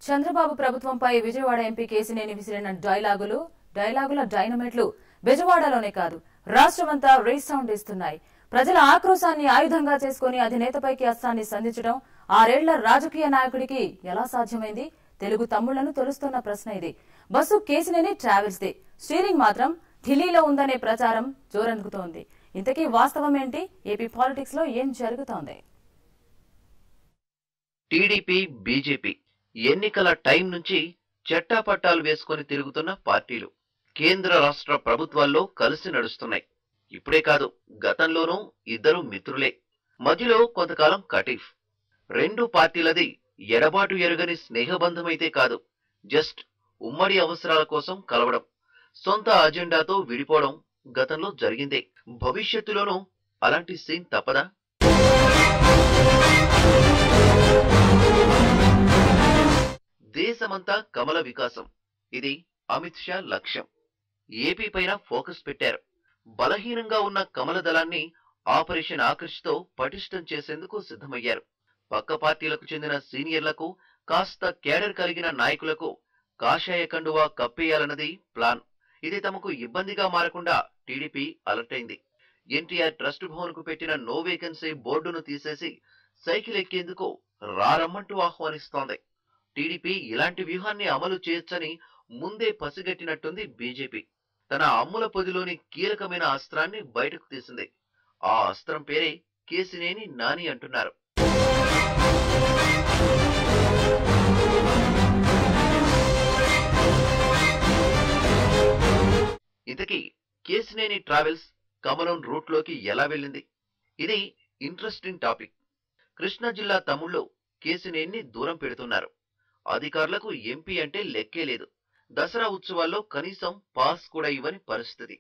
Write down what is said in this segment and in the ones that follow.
చంద్రబాబు ప్రభుత్వంపై విజయవాడ ఎంపీ కేసినేని విసిరిన డైలాగుల డైనమైట్లు విజయవాడలోనే కాదు రాష్ట్రమంతా రీసౌండ్ ఇస్తున్నాయి. ప్రజల ఆక్రోశాన్ని ఆయుధంగా చేసుకుని అధినేతపైకి అస్త్రాన్ని సంధించడం 6 ఏళ్ల రాజకీయ నాయకుడికి ఎలా సాధ్యమైంది? తెలుగు తమ్ముళ్లను తొలుస్తున్న ప్రశ్న ఇది. Bus Kesineni travels the, steering మాత్రం ఢిల్లీలో ఉందనే ప్రచారం జోరందుకుతోంది. ఇంతకీ వాస్తవం ఏంటి? ఏపీ పాలిటిక్స్ లో ఏం జరుగుతోంది? టీడీపీ, బీజేపీ ఎన్నికల టైం నుంచి చట్టాపట్టాలు వేసుకుని తిరుగుతున్న పార్టీలు కేంద్ర రాష్ట్ర ప్రభుత్వాల్లో కలిసి నడుస్తున్నాయి. ఇప్పుడే కాదు, గతంలోనూ ఇద్దరు మిత్రులే. మధ్యలో కొంతకాలం కటీఫ్. రెండు పార్టీలది ఎడబాటు ఎరుగని స్నేహబంధమైతే కాదు, జస్ట్ ఉమ్మడి అవసరాల కోసం కలవడం, సొంత అజెండాతో విడిపోవడం గతంలో జరిగిందే. భవిష్యత్తులోనూ అలాంటి సీన్ తప్పదా? దేశమంతా కమల వికాసం, ఇది అమిత్ షా లక్ష్యం. ఏపీ పైన ఫోకస్ పెట్టారు. బలహీనంగా ఉన్న కమల దళాన్ని ఆపరేషన్ ఆకర్ష్తో పటిష్టం చేసేందుకు సిద్ధమయ్యారు. పక్క పార్టీలకు చెందిన సీనియర్లకు, కాస్త కేడర్ కలిగిన నాయకులకు కాషాయ కండువా కప్పేయాలన్నది ప్లాన్. ఇది తమకు ఇబ్బందిగా మారకుండా టీడీపీ అలర్ట్ అయింది. ఎన్టీఆర్ ట్రస్ట్ భవన్ కు పెట్టిన నో వేకెన్సీ బోర్డును తీసేసి సైకిల్ ఎక్కేందుకు రారమ్మంటూ ఆహ్వానిస్తోంది. టీడీపీ ఇలాంటి వ్యూహాన్ని అమలు చేయొచ్చని ముందే పసిగట్టినట్టుంది బీజేపీ. తన అమ్ముల పొదిలోని కీలకమైన అస్త్రాన్ని బయటకు తీసింది. ఆ అస్త్రం పేరే కేసినేని నాని అంటున్నారు. ఇంతకీ కేసినేని ట్రావెల్స్ కమలం రూట్ లోకి ఎలా వెళ్ళింది? ఇది ఇంట్రెస్టింగ్ టాపిక్. కృష్ణా జిల్లా తమ్ముళ్ళు కేసినేని దూరం పెడుతున్నారు. అధికారులకు ఎంపీ అంటే లెక్కే లేదు. దసరా ఉత్సవాల్లో కనీసం పాస్ కూడా ఇవ్వని పరిస్థితి.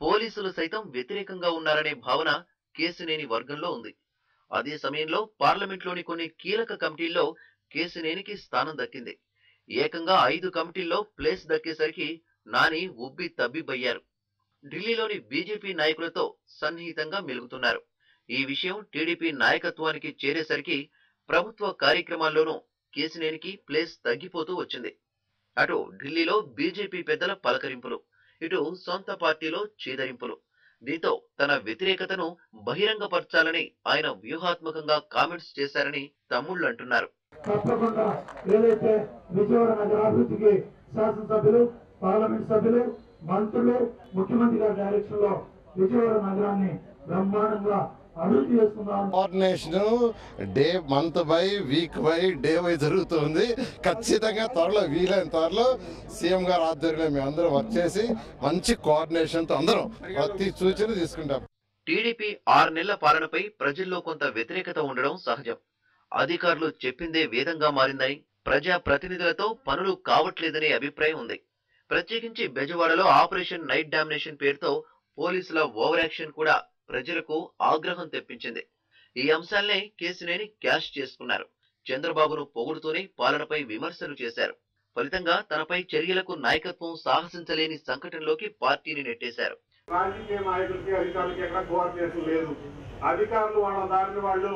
పోలీసులు సైతం వ్యతిరేకంగా ఉన్నారనే భావన కేసినేని వర్గంలో ఉంది. అదే సమయంలో పార్లమెంట్లోని కొన్ని కీలక కమిటీల్లో కేసినేనికి స్థానం దక్కింది. ఏకంగా 5 కమిటీల్లో ప్లేస్ దక్కేసరికి నాని ఉబ్బి తబ్బిబ్బయ్యారు. ఢిల్లీలోని బీజేపీ నాయకులతో సన్నిహితంగా మెలుగుతున్నారు. ఈ విషయం టీడీపీ నాయకత్వానికి చేరేసరికి ప్రభుత్వ కార్యక్రమాల్లోనూ కేసినేనికి ప్లేస్ తగ్గిపోతూ వచ్చింది. అటు ఢిల్లీలో బీజేపీ పెద్దల పలకరింపులు, ఇటు సొంత పార్టీలో చీదరింపులు. దీంతో తన వ్యతిరేకతను బహిరంగపరచాలని ఆయన వ్యూహాత్మకంగా కామెంట్స్ చేశారని తమ్ముళ్ళు అంటున్నారు. తప్పకుండా ఏదైతే విజయవాడ నగరాభివృద్ధికి శాసనసభ్యులు, పార్లమెంట్ సభ్యులు, మంత్రులు, ముఖ్యమంత్రి గారి డైరెక్షన్ లో విజయవాడ నగరాన్ని బ్రహ్మాండంగా అభివృద్ధి చేస్తున్నాం. Coordination day, month by, week by, day by జరుగుతుంది. ఖచ్చితంగా త్వరలో, వీలైన త్వరలో సీఎం గారు ఆధ్వర్యంలో మేమందరం వర్క్ చేసి మంచి కోఆర్డినేషన్ తో అందరం ప్రతి సూచన తీసుకుంటాం. టీడీపీ 6 నెలల పాలనపై ప్రజల్లో కొంత వ్యతిరేకత ఉండడం సహజం. అధికారులు చెప్పిందే వేదంగా మారిందని, ప్రజా ప్రతినిధులతో పనులు కావట్లేదనే అభిప్రాయం ఉంది. ప్రత్యేకించి బెజవాడలో ఆపరేషన్ నైట్ డామినేషన్ పేరుతో పోలీసుల ఓవర్ యాక్షన్ కూడా ప్రజలకు ఆగ్రహం తెప్పించింది. ఈ అంశాలనే కేసినేని క్యాష్ చేసుకున్నారు. చంద్రబాబును పొగుడుతూనే పాలనపై విమర్శలు చేశారు. ఫలితంగా తనపై చర్యలకు నాయకత్వం సాహసించలేని సంకటంలోకి పార్టీని నెట్టేశారు. రాజకీయ నాయకులకి, అధికారులకి ఎక్కడ కోఆర్డినేషన్ లేదు. అధికారులు వాళ్ళ దారిని వాళ్ళు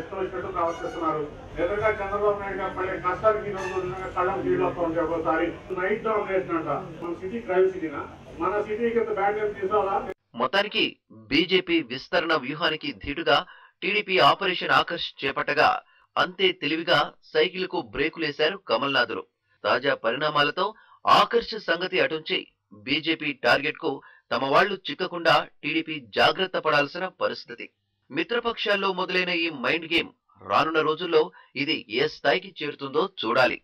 ఇష్టం వచ్చినట్టు ప్రవర్తిస్తున్నారు. ఎదురుగా చంద్రబాబు నాయుడు గారు పడే కష్టానికి కళ్ళం ఫీల్ అవుతా ఉంటాయి. ఒకసారి నైట్ డామినేషన్ అంట. మన సిటీ క్రైమ్ సిటీనా? మన సిటీకి ఎంత బ్యాడ్ నేమ్ తీసుకోవాలా? మొత్తానికి బీజేపీ విస్తరణ వ్యూహానికి ధీటుగా టీడీపీ ఆపరేషన్ ఆకర్ష్ చేపట్టగా అంతే తెలివిగా సైకిల్ కు బ్రేకులేశారు కమల్నాథులు. తాజా పరిణామాలతో ఆకర్ష్ సంగతి అటుంచి బీజేపీ టార్గెట్ కు తమ వాళ్లు చిక్కకుండా టీడీపీ జాగ్రత్త పడాల్సిన పరిస్థితి. మిత్రపక్షాల్లో మొదలైన ఈ మైండ్ గేమ్ రానున్న రోజుల్లో ఇది ఏ స్థాయికి చేరుతుందో చూడాలి.